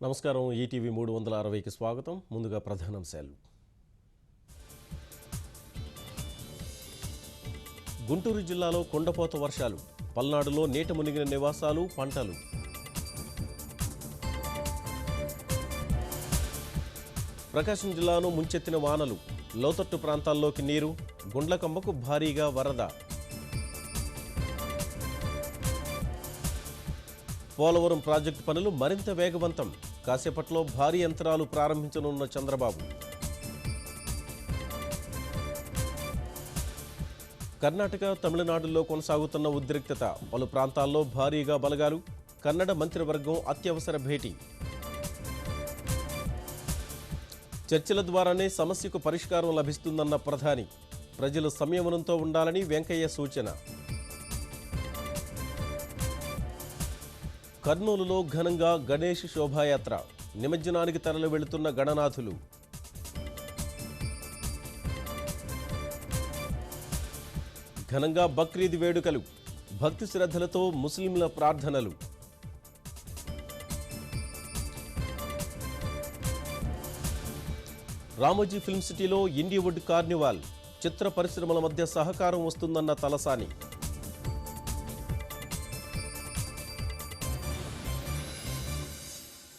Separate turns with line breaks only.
నమస్కారం ఈటీవీ 360కి స్వాగతం. ముందుగా ప్రధానాంశాలు. గుంటూరు జిల్లాలో కుండపోత వర్షాలు, పల్నాడులో నీట మునిగిన నివాసాలు, పంటలు. ప్రకాశం జిల్లాను ముంచెత్తిన వానలు, లోతట్టు ప్రాంతాల్లోకి నీరు, గుండ్లకమ్మకు భారీగా వరద. పోలవరం ప్రాజెక్టు పనులు మరింత వేగవంతం, కాసేపట్లో భారీ యంత్రాలు ప్రారంభించనున్న చంద్రబాబు. కర్ణాటక, తమిళనాడులో కొనసాగుతున్న ఉద్రిక్తత, పలు ప్రాంతాల్లో భారీగా బలగాలు, కన్నడ మంత్రివర్గం అత్యవసర భేటీ. చర్చల ద్వారానే సమస్యకు పరిష్కారం లభిస్తుందన్న ప్రధాని, ప్రజలు సంయమనంతో ఉండాలని వెంకయ్య సూచన. కర్నూలులో ఘనంగా గణేష్ శోభాయాత్ర, నిమజ్జనానికి తరలి వెళుతున్న గణనాథులు. ఘనంగా బక్రీద్ వేడుకలు, భక్తి శ్రద్ధలతో ముస్లింల ప్రార్థనలు. రామోజీ ఫిల్మ్ సిటీలో ఇండివుడ్ కార్నివాల్, చిత్ర పరిశ్రమల మధ్య సహకారం వస్తుందన్న తలసాని.